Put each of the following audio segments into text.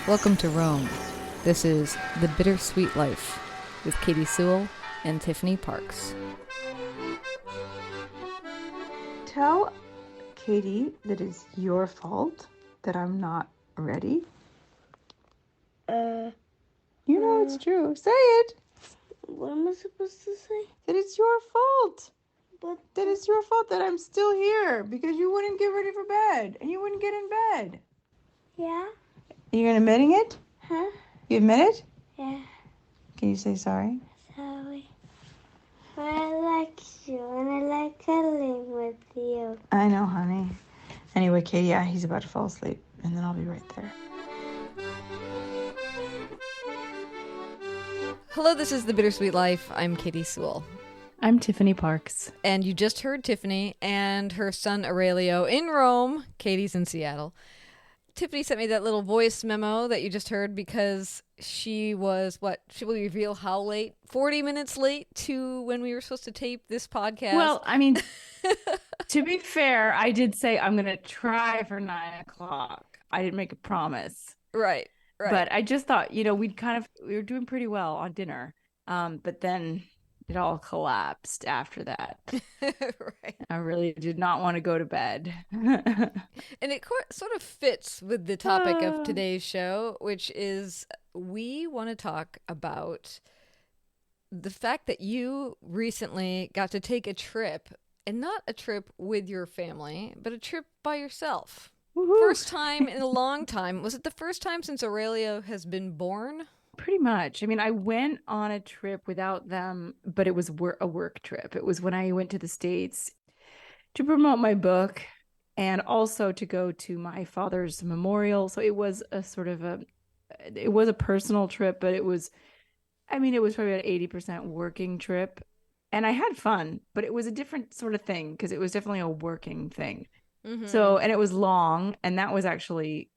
Welcome to Rome. This is The Bittersweet Life with Katie Sewell and Tiffany Parks. Tell Katie that it's your fault that I'm not ready. You know it's true. Say it. What am I supposed to say? That it's your fault. But That it's your fault that I'm still here because you wouldn't get ready for bed and you wouldn't get in bed. yeah, You're admitting it? huh? You admit it? Yeah, Can you say sorry? sorry. But I like you and I like cuddling with you. I know, honey. Anyway, Katie, yeah, he's about to fall asleep and then I'll be right there. Hello, this is The Bittersweet Life. I'm Katie Sewell. I'm Tiffany Parks. And you just heard Tiffany and her son Aurelio in Rome. Katie's in Seattle. Tiffany sent me that little voice memo that you just heard because she was, she will reveal how late? 40 minutes late to when we were supposed to tape this podcast. Well, I mean, to be fair, I did say I'm going to try for 9 o'clock. I didn't make a promise. Right. But I just thought, we were doing pretty well on dinner. But then it all collapsed after that. Right. I really did not want to go to bed. And it sort of fits with the topic of today's show, which is we want to talk about the fact that you recently got to take a trip, and not a trip with your family, but a trip by yourself. Woo-hoo. First time in a long time. Was it the first time since Aurelio has been born? Pretty much. I mean, I went on a trip without them, but it was a work trip. It was when I went to the States to promote my book and also to go to my father's memorial. So it was a sort of it was a personal trip, but it was probably an 80% working trip. And I had fun, but it was a different sort of thing because it was definitely a working thing. Mm-hmm. So, and it was long, and that was actually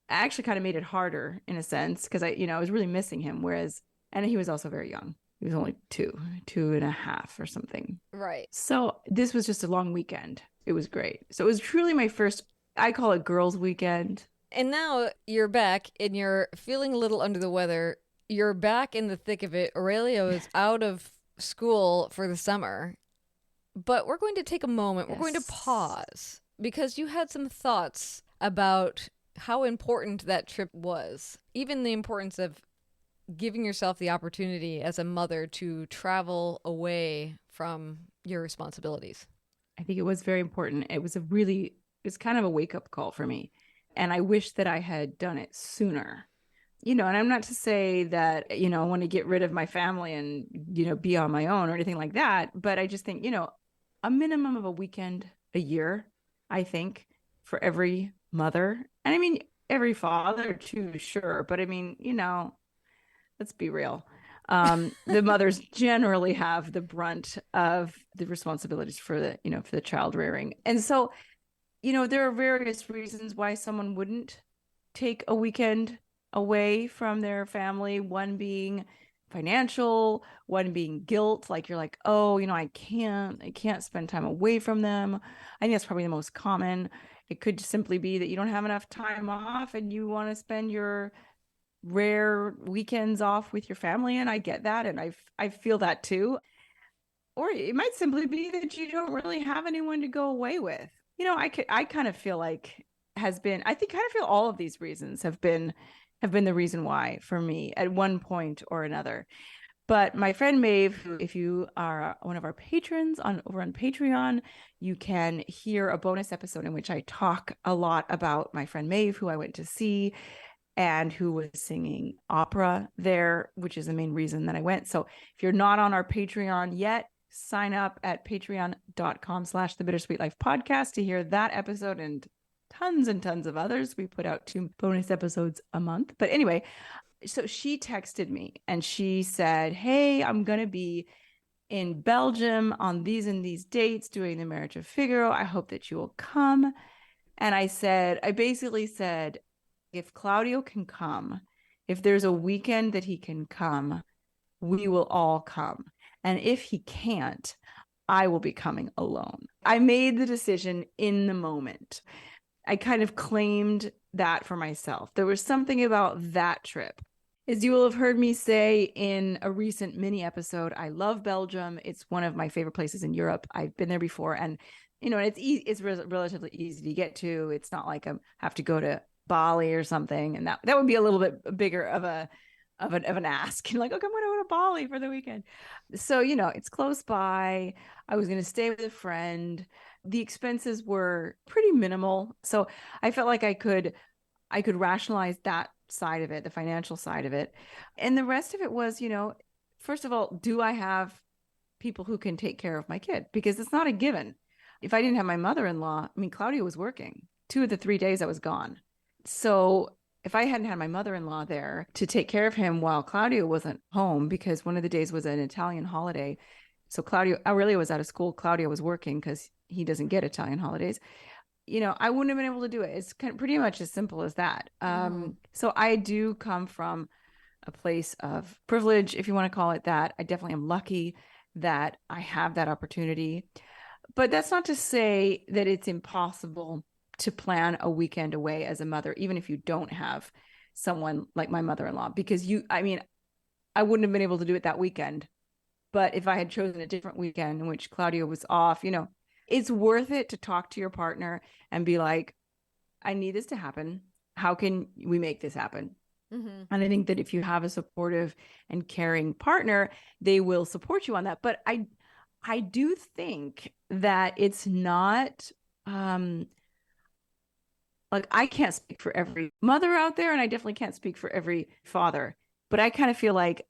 kind of made it harder in a sense because I was really missing him. And he was also very young. He was only 2.5 or something. Right. So this was just a long weekend. It was great. So it was truly my first, I call it girls' weekend. And now you're back and you're feeling a little under the weather. You're back in the thick of it. Aurelio is out of school for the summer. But we're going to take a moment. Yes. We're going to pause because you had some thoughts about how important that trip was. Even the importance of giving yourself the opportunity as a mother to travel away from your responsibilities. I think it was very important. It was kind of a wake-up call for me. And I wish that I had done it sooner. And I'm not to say that, I want to get rid of my family and, be on my own or anything like that. But I just think, a minimum of a weekend a year, I think, for every mother. And I mean, every father too, sure. But I mean, let's be real. The mothers generally have the brunt of the responsibilities for the child rearing. And so, there are various reasons why someone wouldn't take a weekend away from their family. One being financial, one being guilt. Like you're like, oh, I can't spend time away from them. I think that's probably the most common. It could simply be that you don't have enough time off and you want to spend your rare weekends off with your family. And I get that. And I feel that too. Or it might simply be that you don't really have anyone to go away with. I kind of feel like all of these reasons have been the reason why for me at one point or another. But my friend Maeve, who, if you are one of our patrons over on Patreon, you can hear a bonus episode in which I talk a lot about my friend Maeve, who I went to see and who was singing opera there, which is the main reason that I went. So if you're not on our Patreon yet, sign up at patreon.com/The Bittersweet Life podcast to hear that episode and tons of others. We put out 2 bonus episodes a month. But anyway, so she texted me and she said, hey, I'm going to be in Belgium on these and these dates doing the Marriage of Figaro. I hope that you will come. And I basically said, if Claudio can come, if there's a weekend that he can come, we will all come. And if he can't, I will be coming alone. I made the decision in the moment. I kind of claimed that for myself. There was something about that trip. As you will have heard me say in a recent mini episode, I love Belgium. It's one of my favorite places in Europe. I've been there before, and it's relatively easy to get to. It's not like I have to go to Bali or something, and that would be a little bit bigger of an ask. Like, okay, I'm going to go to Bali for the weekend. So, it's close by. I was going to stay with a friend. The expenses were pretty minimal. So I felt like I could rationalize that side of it, the financial side of it. And the rest of it was, first of all, do I have people who can take care of my kid? Because it's not a given. If I didn't have my mother-in-law, I mean, Claudia was working 2 of the 3 days I was gone. So if I hadn't had my mother-in-law there to take care of him while Claudia wasn't home, because one of the days was an Italian holiday. So Aurelio was out of school. Claudia was working because he doesn't get Italian holidays. I wouldn't have been able to do it. It's pretty much as simple as that. So I do come from a place of privilege, if you want to call it that. I definitely am lucky that I have that opportunity. But that's not to say that it's impossible to plan a weekend away as a mother, even if you don't have someone like my mother-in-law, because I wouldn't have been able to do it that weekend. But if I had chosen a different weekend in which Claudia was off, it's worth it to talk to your partner and be like, I need this to happen. How can we make this happen? Mm-hmm. And I think that if you have a supportive and caring partner, they will support you on that. But I do think that it's not like, I can't speak for every mother out there, and I definitely can't speak for every father, but I kind of feel like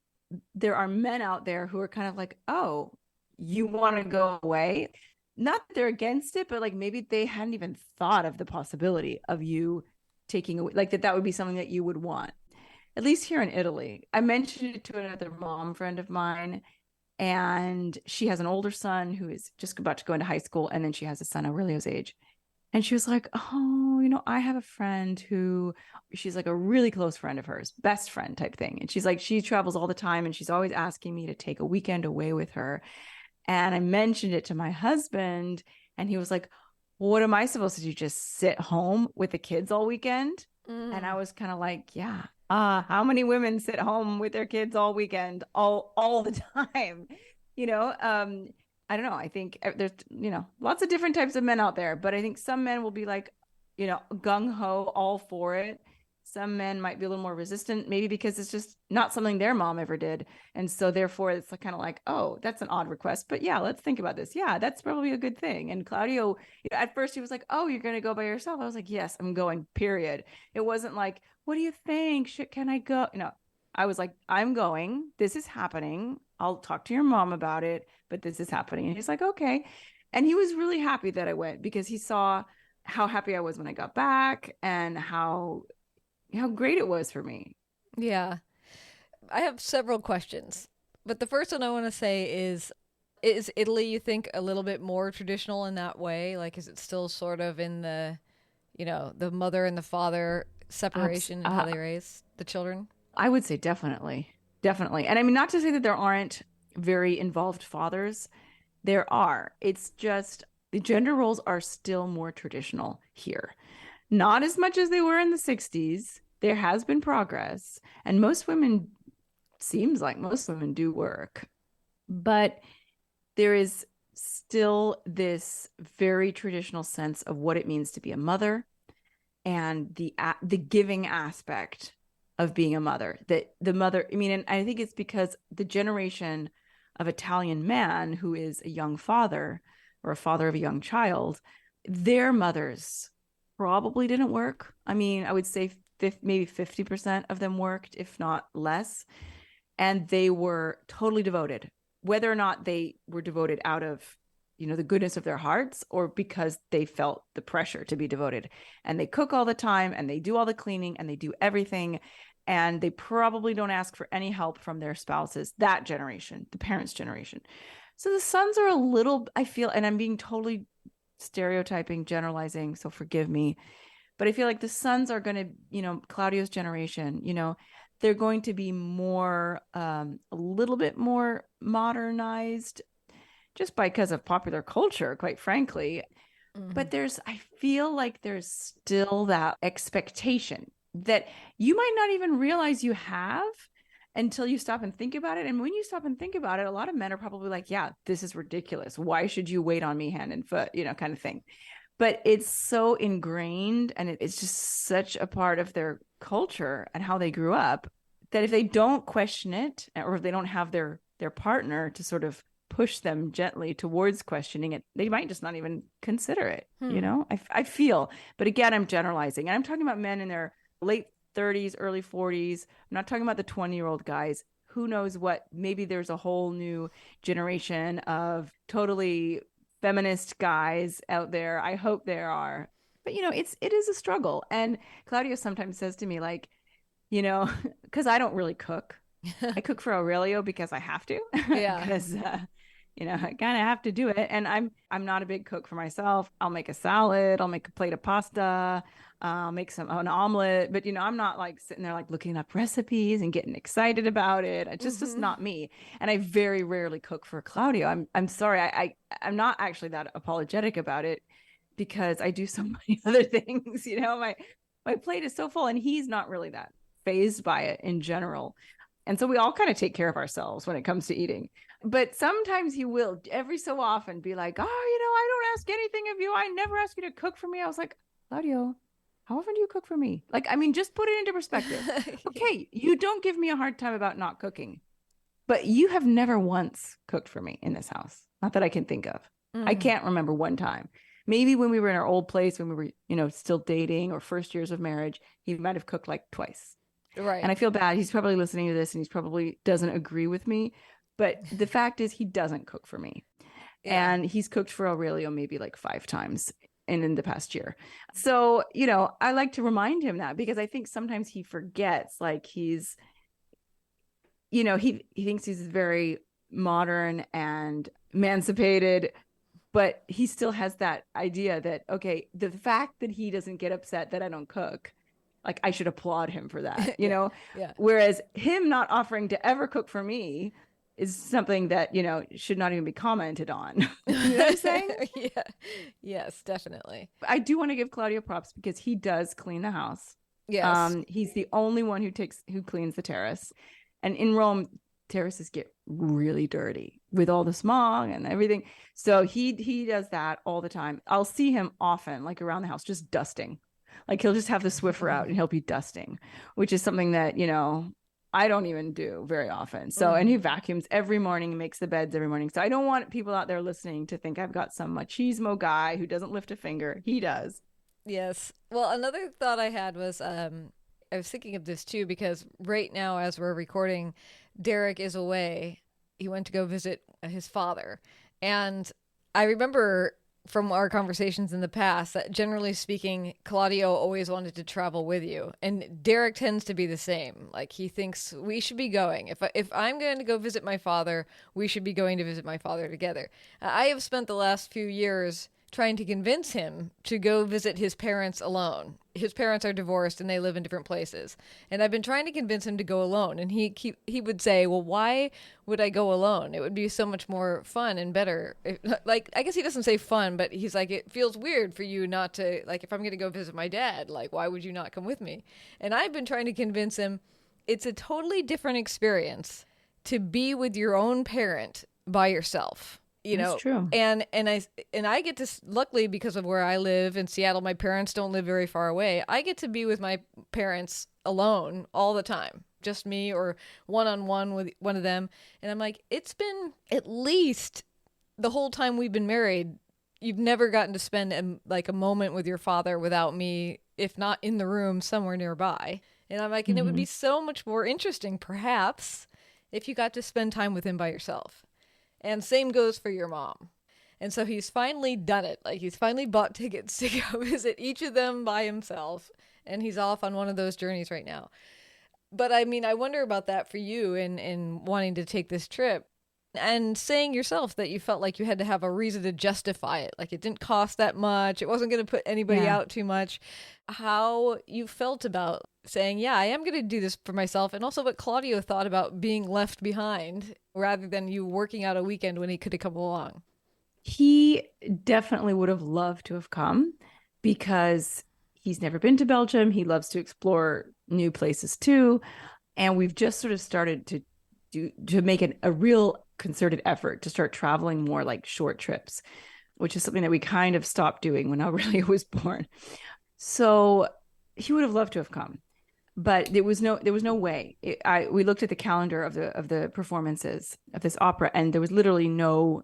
there are men out there who are kind of like, oh, you want to go away? Not that they're against it, but like maybe they hadn't even thought of the possibility of you taking away, like that would be something that you would want. At least here in Italy. I mentioned it to another mom friend of mine, and she has an older son who is just about to go into high school, and then she has a son Aurelio's age. And she was like, oh, I have a friend who, she's like a really close friend of hers, best friend type thing. And she's like, she travels all the time, and she's always asking me to take a weekend away with her. And I mentioned it to my husband, and he was like, well, what am I supposed to do? Just sit home with the kids all weekend? And I was kind of like, yeah. How many women sit home with their kids all weekend, all the time? I don't know. I think there's, lots of different types of men out there, but I think some men will be like, gung ho, all for it. Some men might be a little more resistant, maybe because it's just not something their mom ever did. And so therefore it's kind of like, oh, that's an odd request, but yeah, let's think about this. Yeah, that's probably a good thing. And Claudio, at first he was like, oh, you're going to go by yourself. I was like, yes, I'm going, period. It wasn't like, what do you think? Can I go? I was like, I'm going. This is happening. I'll talk to your mom about it, but this is happening. And he's like, okay. And he was really happy that I went because he saw how happy I was when I got back and how great it was for me. Yeah. I have several questions, but the first one I want to say is Italy, you think, a little bit more traditional in that way? Like, is it still sort of in the, the mother and the father separation and how they raise the children? I would say definitely. Definitely. And I mean, not to say that there aren't very involved fathers. There are. It's just the gender roles are still more traditional here. Not as much as they were in the 60s. There has been progress. And seems like most women do work. But there is still this very traditional sense of what it means to be a mother and the giving aspect of being a mother. That the mother, I mean, and I think it's because the generation of Italian man who is a young father or a father of a young child, their mothers probably didn't work. I mean, I would say maybe 50% of them worked, if not less. And they were totally devoted, whether or not they were devoted out of, the goodness of their hearts or because they felt the pressure to be devoted. And they cook all the time and they do all the cleaning and they do everything. And they probably don't ask for any help from their spouses, that generation, the parents' generation. So the sons are a little, I feel, and I'm being totally stereotyping, generalizing, so forgive me, but I feel like the sons are going to, Claudio's generation, they're going to be more, a little bit more modernized just because of popular culture, quite frankly. But I feel like there's still that expectation that you might not even realize you have until you stop and think about it. And when you stop and think about it, a lot of men are probably like, yeah, this is ridiculous. Why should you wait on me hand and foot, kind of thing. But it's so ingrained and it's just such a part of their culture and how they grew up that if they don't question it, or if they don't have their partner to sort of push them gently towards questioning it, they might just not even consider it. I feel, but again, I'm generalizing, and I'm talking about men in their late 30s, early 40s. I'm not talking about the 20-year-old guys. Who knows what, maybe there's a whole new generation of totally feminist guys out there. I hope there are. But it is a struggle. And Claudio sometimes says to me, like, because I don't really cook. I cook for Aurelio because I have to. Yeah. Because I kind of have to do it. And I'm not a big cook for myself. I'll make a salad. I'll make a plate of pasta. I'll make an omelet. But I'm not like sitting there like looking up recipes and getting excited about it. It's just not me. And I very rarely cook for Claudio. I'm sorry. I'm not actually that apologetic about it because I do so many other things. My plate is so full, and he's not really that fazed by it in general. And so we all kind of take care of ourselves when it comes to eating. But sometimes he will every so often be like, oh, I don't ask anything of you. I never ask you to cook for me. I was like, Claudio, how often do you cook for me? Like, I mean, just put it into perspective. Okay, you don't give me a hard time about not cooking, but you have never once cooked for me in this house. Not that I can think of. I can't remember one time. Maybe when we were in our old place, when we were, still dating or first years of marriage, he might have cooked like twice. Right. And I feel bad. He's probably listening to this and he's probably doesn't agree with me. But the fact is he doesn't cook for me. Yeah. And he's cooked for Aurelio maybe like 5 times in the past year. So, I like to remind him that because I think sometimes he forgets, like he's, he thinks he's very modern and emancipated, but he still has that idea that, okay, the fact that he doesn't get upset that I don't cook, like I should applaud him for that, Yeah. Whereas him not offering to ever cook for me is something that, should not even be commented on. You know what I'm saying? Yeah. Yes, definitely. I do want to give Claudio props because he does clean the house. Yes. He's the only one who cleans the terrace. And in Rome, terraces get really dirty with all the smog and everything. So he does that all the time. I'll see him often, like around the house, just dusting. Like he'll just have the Swiffer out and he'll be dusting, which is something that, I don't even do very often. So, and he vacuums every morning and makes the beds every morning. So I don't want people out there listening to think I've got some machismo guy who doesn't lift a finger. He does. Yes. Well, another thought I had was, I was thinking of this too, because right now as we're recording, Derek is away. He went to go visit his father. And I remember from our conversations in the past that generally speaking, Claudio always wanted to travel with you. And Derek tends to be the same. Like he thinks we should be going. If I'm going to go visit my father, we should be going to visit my father together. I have spent the last few years trying to convince him to go visit his parents alone. His parents are divorced and they live in different places. And I've been trying to convince him to go alone. And he would say, well, why would I go alone? It would be so much more fun and better. Like, I guess he doesn't say fun, but he's like, it feels weird for you not to, like, if I'm going to go visit my dad, like, why would you not come with me? And I've been trying to convince him it's a totally different experience to be with your own parent by yourself. That's true. And I get to, luckily because of where I live in Seattle, my parents don't live very far away. I get to be with my parents alone all the time, just me or one-on-one with one of them. And I'm like, it's been at least the whole time we've been married, you've never gotten to spend a moment with your father without me, if not in the room, somewhere nearby. And I'm like, and it would be so much more interesting, perhaps, if you got to spend time with him by yourself. And same goes for your mom. And so he's finally done it. Like he's finally bought tickets to go visit each of them by himself. And he's off on one of those journeys right now. But I mean, I wonder about that for you in wanting to take this trip. And saying yourself that you felt like you had to have a reason to justify it. Like it didn't cost that much. It wasn't going to put anybody out too much. How you felt about saying, yeah, I am going to do this for myself. And also what Claudio thought about being left behind rather than you working out a weekend when he could have come along. He definitely would have loved to have come because he's never been to Belgium. He loves to explore new places too. And we've just sort of started to make a real concerted effort to start traveling more like short trips, which is something that we kind of stopped doing when Aurelia was born. So he would have loved to have come, but there was no way. We looked at the calendar of the performances of this opera, and there was literally no.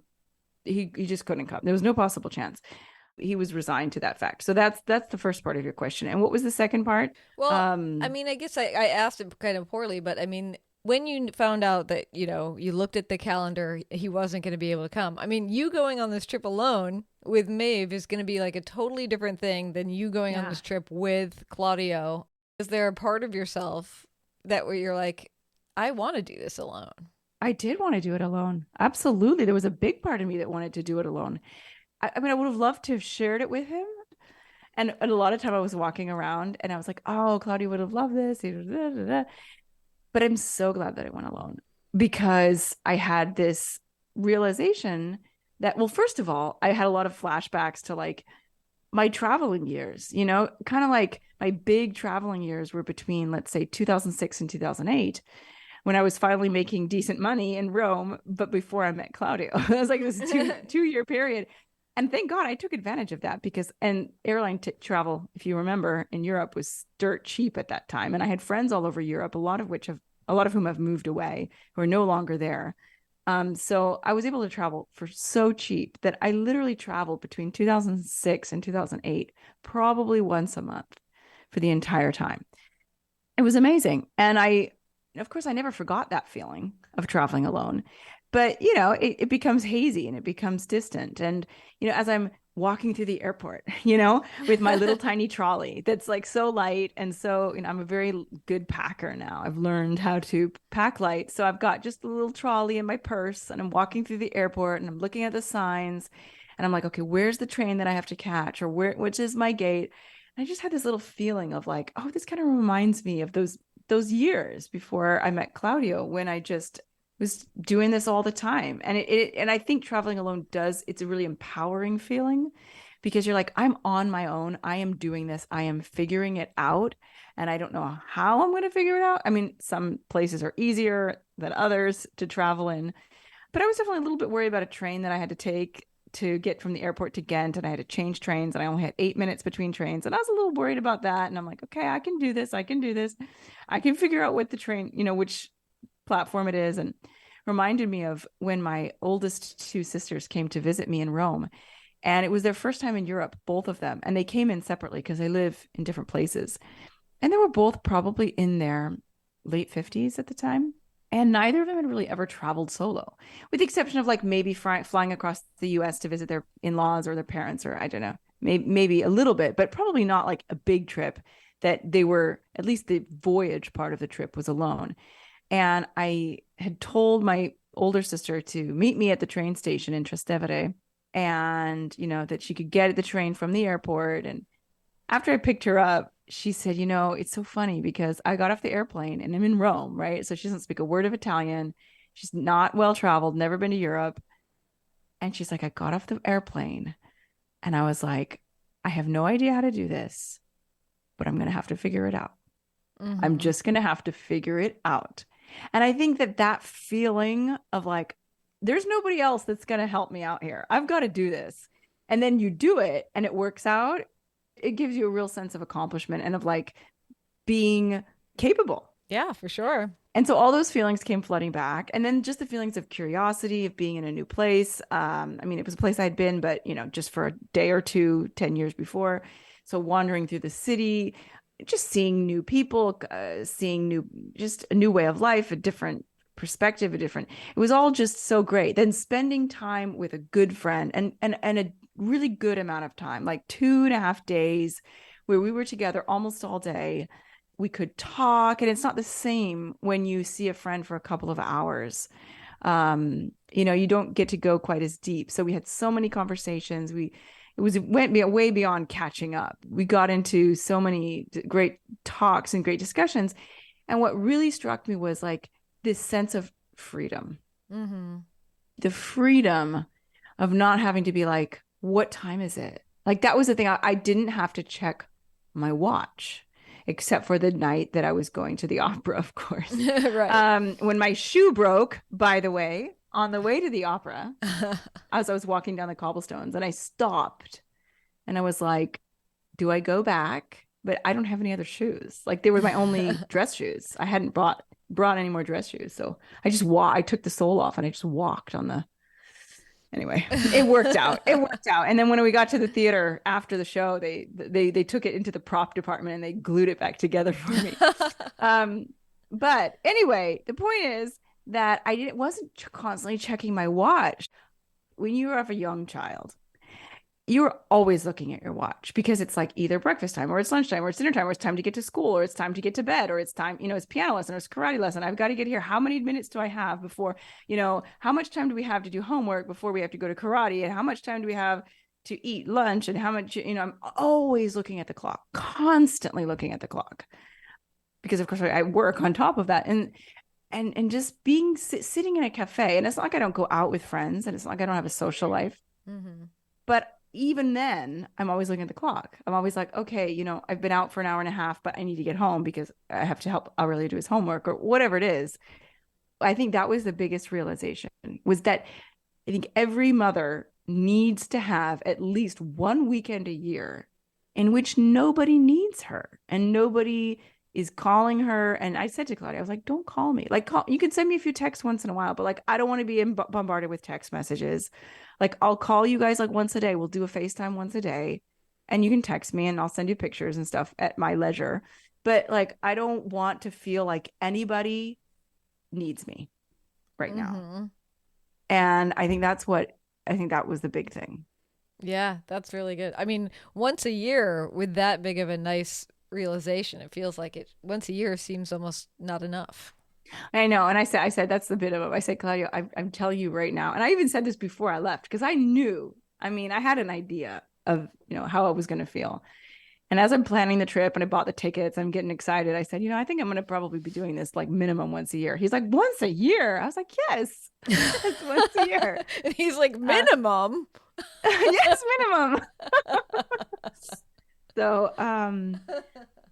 He just couldn't come. There was no possible chance. He was resigned to that fact. So that's the first part of your question. And what was the second part? Well, I mean, I guess I asked it kind of poorly, but I mean, when you found out that, you looked at the calendar, he wasn't going to be able to come. I mean, you going on this trip alone with Maeve is going to be like a totally different thing than you going on this trip with Claudio. Is there a part of yourself that where you're like, I want to do this alone? I did want to do it alone. Absolutely. There was a big part of me that wanted to do it alone. I mean, I would have loved to have shared it with him. And a lot of time I was walking around and I was like, oh, Claudia would have loved this. But I'm so glad that I went alone because I had this realization that, well, first of all, I had a lot of flashbacks to like my traveling years, kind of like my big traveling years were between, let's say, 2006 and 2008 when I was finally making decent money in Rome, but before I met Claudio. It was like this two-year period. And thank God I took advantage of that because, and airline travel, if you remember, in Europe was dirt cheap at that time. And I had friends all over Europe, a lot of whom have moved away, who are no longer there. So I was able to travel for so cheap that I literally traveled between 2006 and 2008, probably once a month for the entire time. It was amazing. And of course, I never forgot that feeling of traveling alone. But, it becomes hazy and it becomes distant. And, as I'm walking through the airport, with my little tiny trolley that's like so light. And so, I'm a very good packer now. I've learned how to pack light. So I've got just a little trolley in my purse and I'm walking through the airport and I'm looking at the signs and I'm like, okay, where's the train that I have to catch or which is my gate? And I just had this little feeling of like, oh, this kind of reminds me of those years before I met Claudio when I just was doing this all the time. And and I think traveling alone it's a really empowering feeling because you're like, I'm on my own. I am doing this. I am figuring it out. And I don't know how I'm going to figure it out. I mean, some places are easier than others to travel in, but I was definitely a little bit worried about a train that I had to take to get from the airport to Ghent. And I had to change trains and I only had 8 minutes between trains. And I was a little worried about that. And I'm like, okay, I can do this. I can do this. I can figure out what the train, which platform it is. And reminded me of when my oldest two sisters came to visit me in Rome. And it was their first time in Europe, both of them. And they came in separately because they live in different places. And they were both probably in their late 50s at the time. And neither of them had really ever traveled solo, with the exception of like maybe flying across the US to visit their in-laws or their parents, or I don't know, maybe a little bit, but probably not like a big trip that they were, at least the voyage part of the trip was alone. And I had told my older sister to meet me at the train station in Trastevere and, that she could get the train from the airport. And after I picked her up, she said, it's so funny because I got off the airplane and I'm in Rome, right? So she doesn't speak a word of Italian. She's not well traveled, never been to Europe. And she's like, I got off the airplane and I was like, I have no idea how to do this, but I'm going to have to figure it out. Mm-hmm. I'm just going to have to figure it out. And I think that feeling of like, there's nobody else that's going to help me out here. I've got to do this. And then you do it and it works out. It gives you a real sense of accomplishment and of like being capable. Yeah, for sure. And so all those feelings came flooding back. And then just the feelings of curiosity, of being in a new place. I mean, it was a place I'd been, but, just for a day or two, 10 years before. So wandering through the city, just seeing new people, just a new way of life, a different perspective, it was all just so great. Then spending time with a good friend and a really good amount of time, like 2.5 days where we were together almost all day. We could talk, and it's not the same when you see a friend for a couple of hours. You don't get to go quite as deep. So we had so many conversations. It went way beyond catching up. We got into so many great talks and great discussions. And what really struck me was like this sense of freedom. Mm-hmm. The freedom of not having to be like, what time is it? Like that was the thing. I didn't have to check my watch, except for the night that I was going to the opera, of course. Right. When my shoe broke, by the way, on the way to the opera, as I was walking down the cobblestones, and I stopped and I was like, do I go back? But I don't have any other shoes. Like they were my only dress shoes. I hadn't brought any more dress shoes. So I took the sole off and I just walked on the, anyway, it worked out. It worked out. And then when we got to the theater after the show, they took it into the prop department and they glued it back together for me. But anyway, the point is that wasn't constantly checking my watch. When you have a young child, you're always looking at your watch because it's like either breakfast time or it's lunchtime or it's dinner time or it's time to get to school or it's time to get to bed or it's time, it's piano lesson or it's karate lesson. I've got to get here. How many minutes do I have before, how much time do we have to do homework before we have to go to karate? And how much time do we have to eat lunch? And how much, I'm always looking at the clock, constantly looking at the clock because of course I work on top of that. And just sitting in a cafe. And it's not like I don't go out with friends and it's not like I don't have a social life, but even then I'm always looking at the clock. I'm always like, okay, I've been out for an hour and a half, but I need to get home because I have to help Aurelio do his homework or whatever it is. I think that was the biggest realization, was that I think every mother needs to have at least one weekend a year in which nobody needs her and nobody is calling her. And I said to Claudia, I was like, don't call me. Like, you can send me a few texts once in a while, but like, I don't want to be bombarded with text messages. Like, I'll call you guys like once a day. We'll do a FaceTime once a day and you can text me and I'll send you pictures and stuff at my leisure. But like, I don't want to feel like anybody needs me right now. And I think that was the big thing. Yeah, that's really good. I mean, once a year with that big of a nice realization, it feels like once a year seems almost not enough. I know. And I said, that's the bit of it. I said, Claudia, I'm telling you right now. And I even said this before I left because I had an idea of, how I was going to feel. And as I'm planning the trip and I bought the tickets, I'm getting excited. I said, I think I'm going to probably be doing this like minimum once a year. He's like, once a year? I was like, yes, it's once a year. And he's like, minimum? Yes, minimum. So,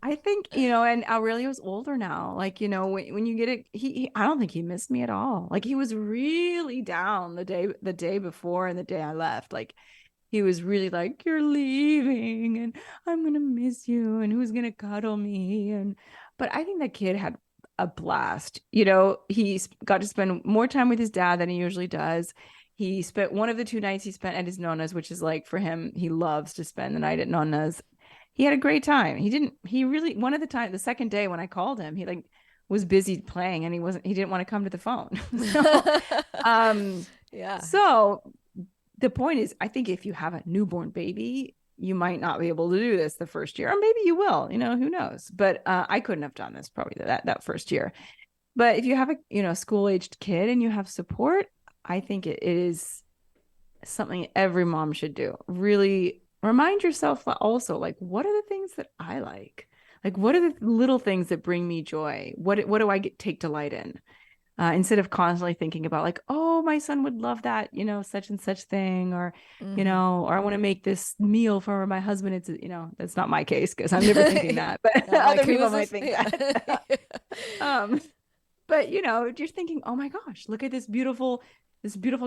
I think, and Aurelio's older now. Like, when you get it, I don't think he missed me at all. Like, he was really down the day before and the day I left. Like, he was really like, you're leaving and I'm going to miss you. And who's going to cuddle me? But I think that kid had a blast. He's got to spend more time with his dad than he usually does. He spent one of the 2 nights he spent at his Nonna's, which is like, for him, he loves to spend the night at Nonna's. He had a great time. The second day when I called him, he like was busy playing and he didn't want to come to the phone. Yeah. So the point is, I think if you have a newborn baby, you might not be able to do this the first year, or maybe you will, who knows? But I couldn't have done this probably that first year. But if you have a school-aged kid and you have support, I think it is something every mom should do. Really remind yourself also, like, what are the things that I like? Like, what are the little things that bring me joy? What do I take delight in? Instead of constantly thinking about like, oh, my son would love that, such and such thing, or, or I want to make this meal for my husband. It's, that's not my case because I'm never thinking that, but other people might think that. But, you're thinking, oh my gosh, look at this beautiful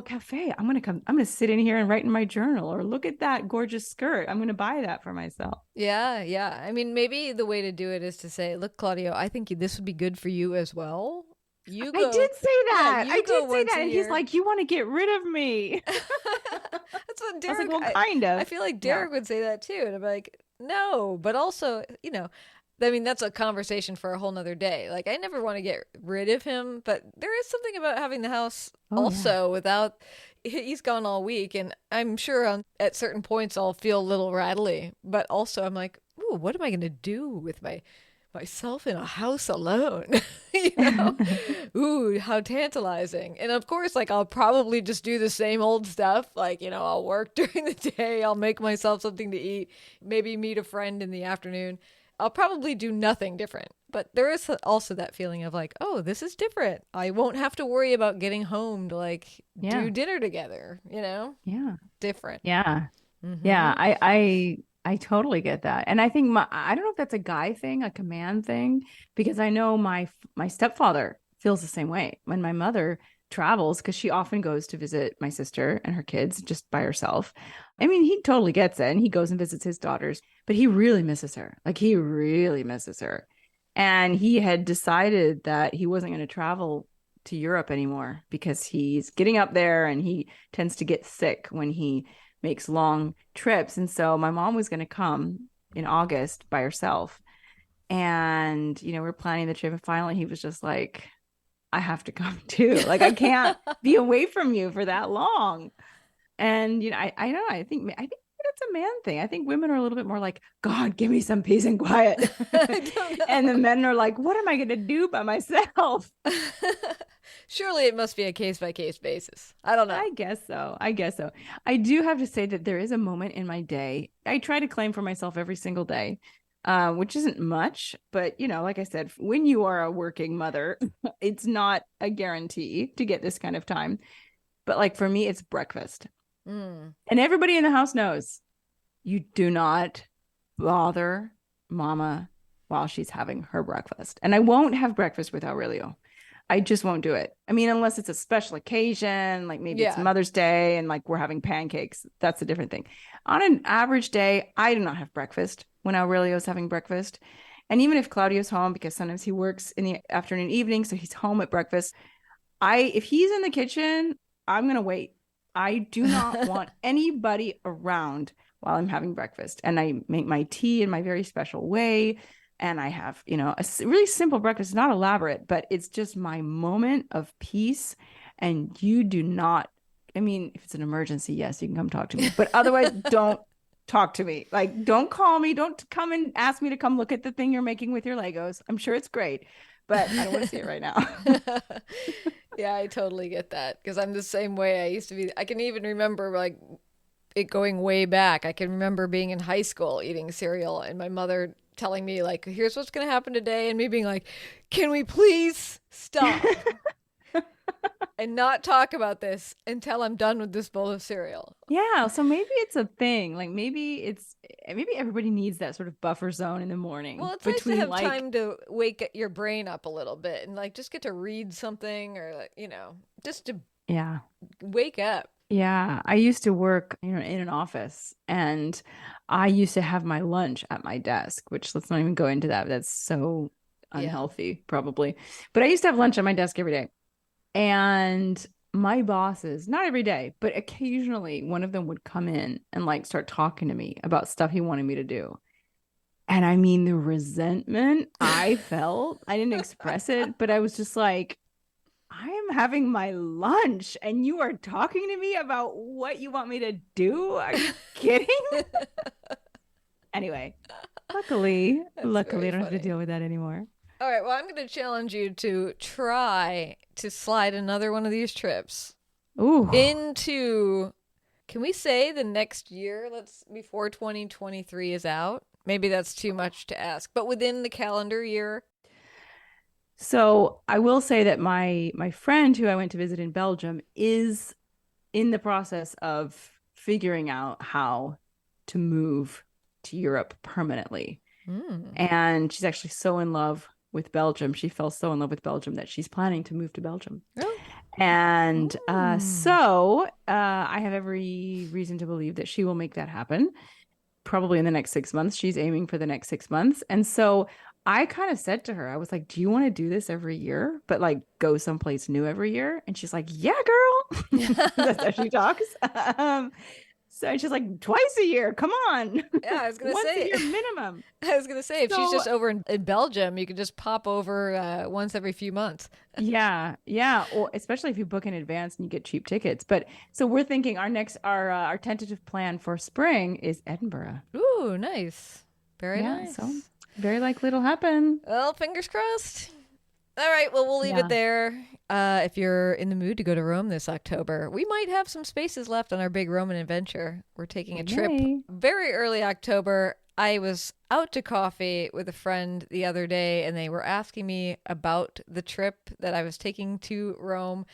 cafe. I'm going to sit in here and write in my journal, or look at that gorgeous skirt. I'm going to buy that for myself. Yeah. Yeah. I mean, maybe the way to do it is to say, look, Claudio, I think this would be good for you as well. I did say that. Yeah, I did say that. And he's like, you want to get rid of me. That's what Derek, I was like, well, kind of. I feel like Derek would say that too. And I'm like, no, but also, I mean, that's a conversation for a whole nother day. Like, I never want to get rid of him, but there is something about having the house without, he's gone all week. And I'm sure at certain points I'll feel a little rattly, but also I'm like, ooh, what am I going to do with myself in a house alone? Ooh, how tantalizing. And of course, like, I'll probably just do the same old stuff. Like, I'll work during the day. I'll make myself something to eat, maybe meet a friend in the afternoon. I'll probably do nothing different. But there is also that feeling of like, oh, this is different. I won't have to worry about getting home to like do dinner together, you know? Yeah. Different. Yeah. Mm-hmm. Yeah. I totally get that. And I think I don't know if that's a guy thing, a command thing, because I know my stepfather feels the same way. When my mother travels, because she often goes to visit my sister and her kids just by herself. I mean, he totally gets it, and he goes and visits his daughters, but he really misses her. Like, he really misses her. And he had decided that he wasn't going to travel to Europe anymore because he's getting up there and he tends to get sick when he makes long trips. And so my mom was going to come in August by herself. And, we're planning the trip. And finally, he was just like, I have to come too. Like, I can't be away from you for that long. And, I know, I think that's a man thing. I think women are a little bit more like, God, give me some peace and quiet. And the men are like, what am I going to do by myself? Surely it must be a case-by-case basis. I don't know. I guess so. I do have to say that there is a moment in my day. I try to claim for myself every single day, which isn't much. But, like I said, when you are a working mother, it's not a guarantee to get this kind of time. But like for me, it's breakfast. And everybody in the house knows you do not bother mama while she's having her breakfast. And I won't have breakfast with Aurelio. I just won't do it. I mean, unless it's a special occasion, like maybe it's Mother's Day and like we're having pancakes. That's a different thing. On an average day, I do not have breakfast when Aurelio's having breakfast. And even if Claudio's home, because sometimes he works in the afternoon, evening, so he's home at breakfast. If he's in the kitchen, I'm going to wait. I do not want anybody around while I'm having breakfast. And I make my tea in my very special way. And I have, a really simple breakfast, not elaborate, but it's just my moment of peace. And you do not, I mean, if it's an emergency, yes, you can come talk to me. But otherwise, don't talk to me. Like, don't call me. Don't come and ask me to come look at the thing you're making with your Legos. I'm sure it's great, but I don't want to see it right now. Yeah, I totally get that because I'm the same way. I used to be. I can even remember like it going way back. I can remember being in high school eating cereal and my mother telling me like, here's what's going to happen today. And me being like, can we please stop and not talk about this until I'm done with this bowl of cereal? Yeah. So maybe it's a thing. Like maybe everybody needs that sort of buffer zone in the morning. Well, it's nice to have time to wake your brain up a little bit and like just get to read something or, just to wake up. Yeah, I used to work, in an office, and I used to have my lunch at my desk, which let's not even go into that. That's so unhealthy, probably. But I used to have lunch at my desk every day. And my bosses, not every day, but occasionally one of them would come in and like start talking to me about stuff he wanted me to do. And I mean, the resentment I felt, I didn't express it, but I was just like, I am having my lunch and you are talking to me about what you want me to do? Are you kidding? Anyway, luckily, I don't have to deal with that anymore. All right. Well, I'm going to challenge you to try to slide another one of these trips into, can we say the next year? Before 2023 is out. Maybe that's too much to ask, but within the calendar year. So I will say that my friend who I went to visit in Belgium is in the process of figuring out how to move to Europe permanently. And she's actually so in love with Belgium. She fell so in love with Belgium that she's planning to move to Belgium. Oh. And so I have every reason to believe that she will make that happen. Probably in the next 6 months. She's aiming for the next 6 months. And so I kind of said to her, I was like, do you want to do this every year, but like go someplace new every year? And she's like, yeah, girl. That's how she talks. So she's like, twice a year. Come on. Yeah, I was going to say. Once a year minimum. I was going to say, if she's just over in Belgium, you could just pop over once every few months. Yeah. Or especially if you book in advance and you get cheap tickets. But so we're thinking our tentative plan for spring is Edinburgh. Ooh, nice. Very nice. So very likely it'll happen. Well, fingers crossed. All right. Well, we'll leave it there. If you're in the mood to go to Rome this October, we might have some spaces left on our big Roman adventure. We're taking a trip very early October. I was out to coffee with a friend the other day, and they were asking me about the trip that I was taking to Rome.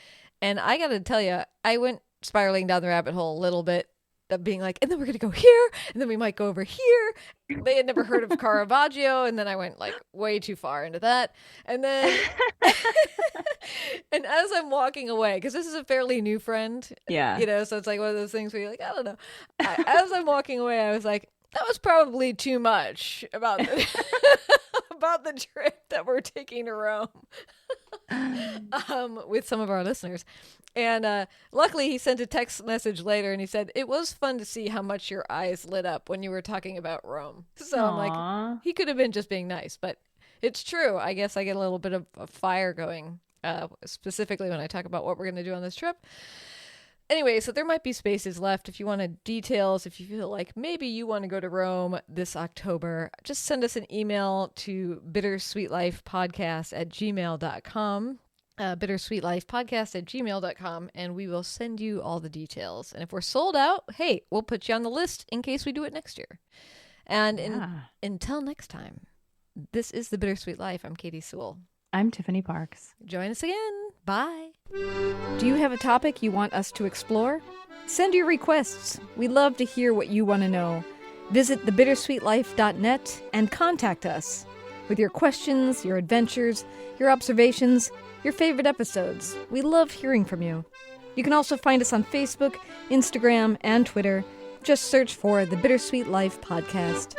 And I got to tell you, I went spiraling down the rabbit hole a little bit, of being like, and then we're going to go here, and then we might go over here. They had never heard of Caravaggio, and then I went like way too far into that. And then, and as I'm walking away, because this is a fairly new friend, Yeah. you know, so it's like one of those things where you're like, I don't know. As I'm walking away, I was like, that was probably too much about the, about the trip that we're taking to Rome with some of our listeners. And luckily, he sent a text message later, and he said, it was fun to see how much your eyes lit up when you were talking about Rome. So I'm like, he could have been just being nice, but it's true. I guess I get a little bit of a fire going, specifically when I talk about what we're going to do on this trip. Anyway, so there might be spaces left if you want details, if you feel like maybe you want to go to Rome this October. Just send us an email to bittersweetlifepodcast@gmail.com. bittersweetlifepodcast@gmail.com, and we will send you all the details. And if we're sold out, hey, we'll put you on the list in case we do it next year. And until next time, this is The Bittersweet Life. I'm Katie Sewell. I'm Tiffany Parks. Join us again. Bye. Do you have a topic you want us to explore? Send your requests. We love to hear what you want to know. Visit thebittersweetlife.net and contact us with your questions, your adventures, your observations, your favorite episodes. We love hearing from you. You can also find us on Facebook, Instagram, and Twitter. Just search for The Bittersweet Life Podcast.